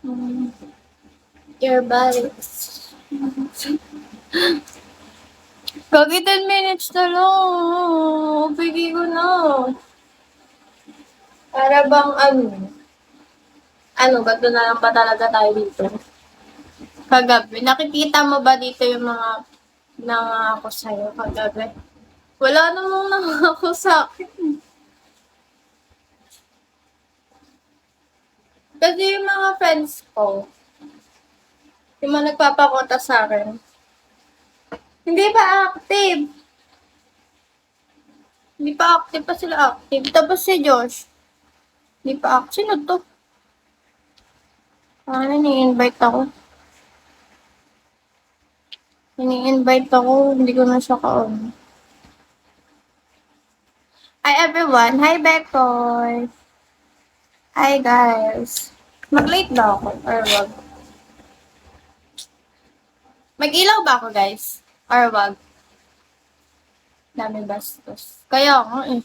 Mm, Your body. Gagi 10 minutes na lang. Pigi ko na. Para bang ba't na lang ba talaga tayo dito? Kagabi, nakikita mo ba dito yung mga nangako sa'yo kagabi? Wala namang nangako sa akin. Kasi yung mga friends ko, yung mga nagpapakota sa akin, hindi pa active. Hindi pa active pa sila active. Tapos si Josh, hindi pa active. Sino to? Ni-invite ako. Ini-invite ako, hindi ko na siya ka-on. Hi everyone! Hi Bekoy! Hi guys! Mag-late ba ako? Or wag? Mag-ilaw ba ako guys? Or wag? Dami bastos. Kaya nga eh.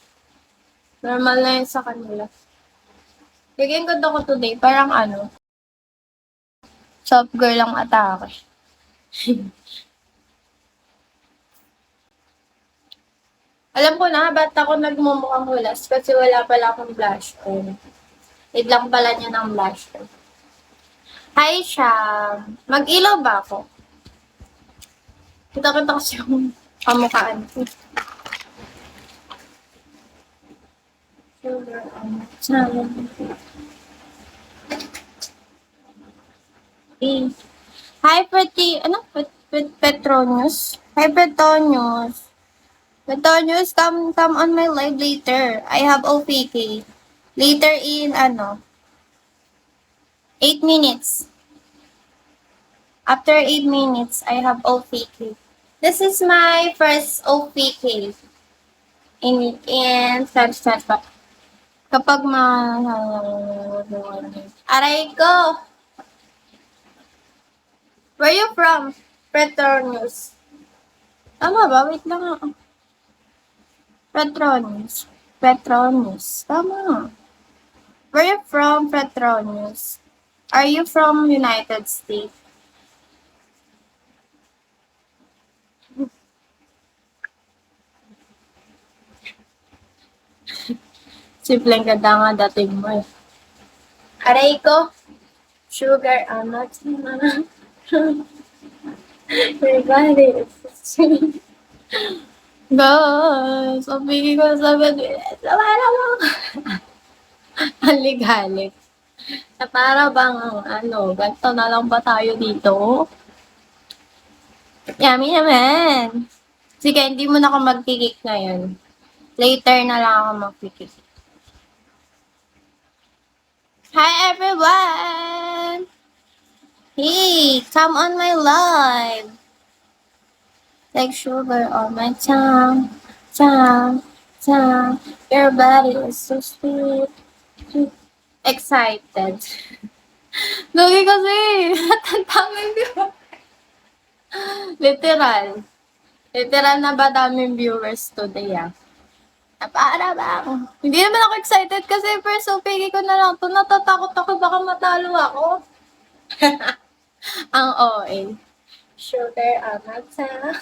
Normal na yun sa kanila. Bigyan ko ako today, parang soft girl ang atake. Alam ko na, ba't ako nagmumukhang hulas? Kasi wala pala akong blush on. Need lang pala niya ng blush on. Hi, Sham! Mag-ilaw ba ako? Kita-kita kasi yung kamukhaan ko. Hi, Petronius? Hi, Petronius. Petronius, come on my live later. I have OPK. Later in, 8 minutes. After 8 minutes, I have OPK. This is my first OPK. In Feb. Kapag aray ko! Where you from? Petronius. Tama ba? Wait lang ako. Petronius. Tama. Where you from, Petronius? Are you from United States? Simpleng ganda nga dating mo eh. Aray ko! Sugar, not na. Everybody is sweet. Guys, sabihin ko sa minutes. Para bang halik-halik. Para bang ganito na lang ba tayo dito? Yummy naman. Sige, hindi mo na ako magkikik ngayon. Later na lang ako magkikik. Hi everyone! Hey, come on my live. Like sugar on my tongue. Your body is so sweet. Excited. Lagi kasi, tatangin di ba? Literal. Literal na ba daming viewers today Para ba ako? Hindi naman ako excited kasi first OPG ko na lang to. Natatakot ako baka matalo ako. Ang OA. Sugar on my tongue.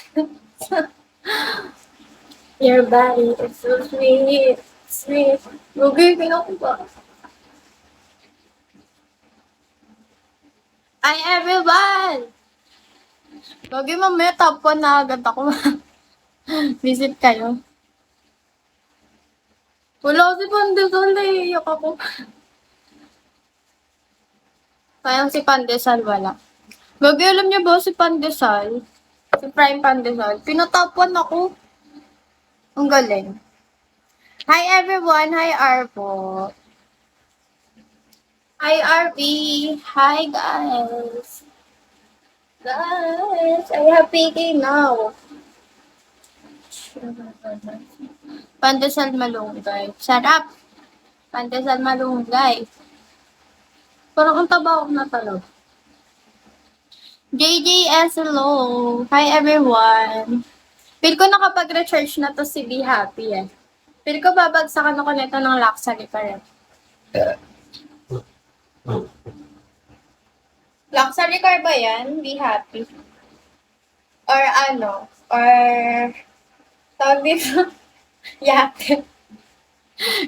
Your body is so sweet. Sweet. Lugay, ko ba? Hi everyone! Lagi mamaya top 1 na agad ako. Visit kayo. Wala si Pandesal eh. Iyak ako. Sayang si Pandesal wala. Lagi alam niyo ba si Pandesal? Si Prime Pandesal. Pinatop 1 ako. Ang galing. Hi everyone. Hi Arpo. Hi RP. Hi guys. Guys, I have PK now. Pandesal malunggay. Sarap. Pandesal malunggay. Parang ang taba ako na talog. JJS, hello. Hi everyone. Feel ko nakapag-recharge na to si Be Happy Feel ko babagsakan ako nito ng Luxury pa rin. Luxury car ba yan? Be happy. Or ano? Or tawag dito? Yate.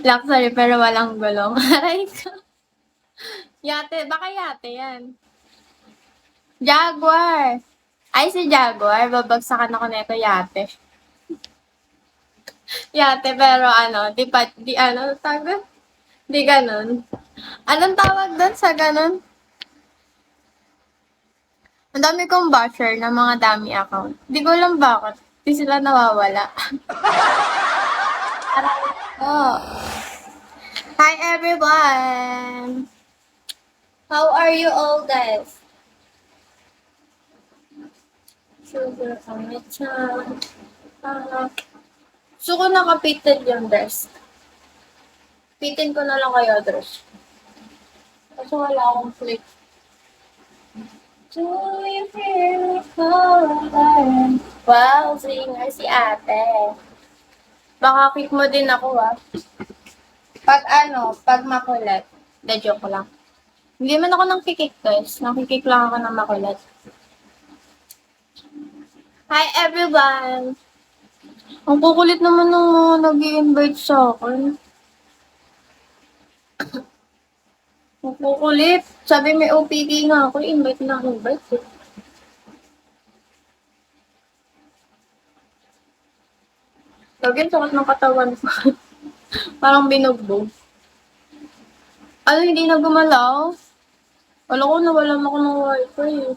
Luxury pero walang gulong. Aray ko. Yate. Baka yate yan. Jaguar. Ay, si Jaguar. Babagsakan ako nito yate. Yate, pero ano, di ano, tawag? Di ganun. Anong tawag doon sa ganun? Ang dami kong basher ng mga dami account. Di ko alam bakit. Di sila nawawala. Oh. Hi everyone! How are you all guys? Sugar on my tongue. Gusto ko nakapitin yung dress. Pitin ko na lang kayo dress. Kasi wala akong flip. Do you hear me calling? Wow, singer si ate. Baka kick mo din ako pag makulat. De, joke lang. Hindi man ako nang kikik guys. Nakikik lang ako ng makulat. Hi everyone! Ang kukulit naman ng mga nag-i-invite sa akin. Ang kukulit. Sabi may OPD nga ako, invite na invite. Lagyan sakit ng katawan ko. Parang binugbog. Ano, hindi na gumalaw? Wala ko, nawalan ako ng wifi.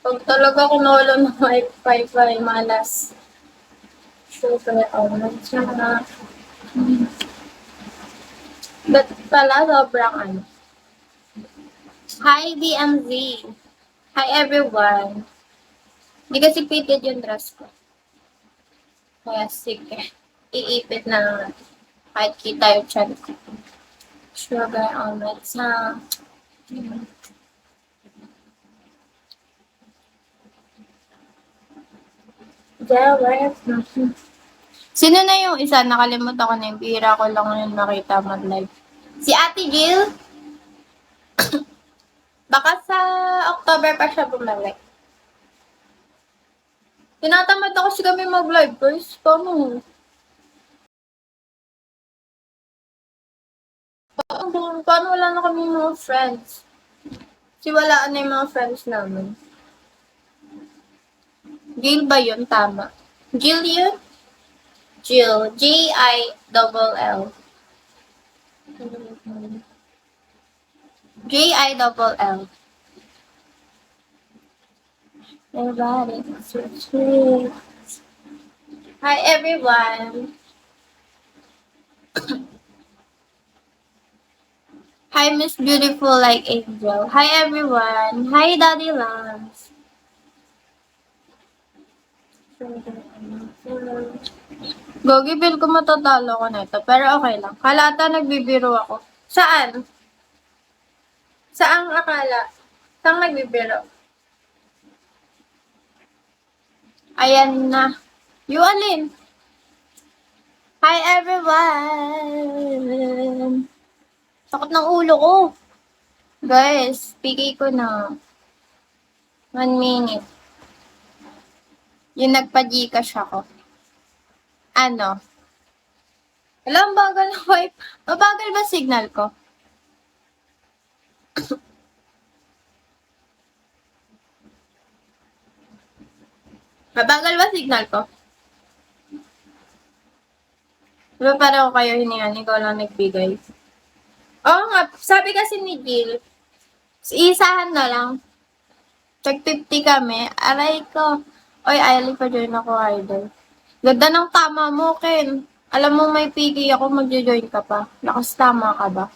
Pag talaga ako nawalan ng wifi, malas. Super, sana. But pala, sobrang ano. Hi, DMZ. Hi, everyone. Hindi kasi fitted yung dress ko. Kaya sige. Iipit na kahit kita yung chan ko. Sugar on my tongue. Sino na yung isa? Nakalimutan ko na yung bihira ko lang yung nakita mag-live. Si Ate Jill? Baka sa October pa siya bumalik. Tinatamad na kasi kami mag-live, guys. Paano? Paano wala na kami mga friends? Kasi wala na yung mga friends namin. Jill ba yun? Tama. Jill yun? Jill. J-I-double-L. J-I-double-L. Everybody, so sweet. Hi, everyone. Hi, Miss Beautiful Like Angel. Hi, everyone. Hi, Daddy Lambs. Gogi, feel ko matatalo ko nito. Pero okay lang. Halata nagbibiro ako. Saan? Saang akala? Saan nagbibiro? Ayan na. You alin? Hi, everyone. Sakit ng ulo ko. Guys, pigay ko na. 1 minute. Yung nagpa-Gcash ako. Ano? Alam, bagal na wipe. Mabagal ba signal ko? Mabagal ba signal ko? Diba para ko kayo hiningan, ikaw lang nagbigay. Oo nga, sabi kasi ni Jill, isahan na lang. Tag 50 kami. Aray ko. Oy, Ailey, pa-join ako, idol. Ganda ng tama mo, Ken. Alam mo may pigi ako, magjo-join ka pa. Lakas tama ka ba?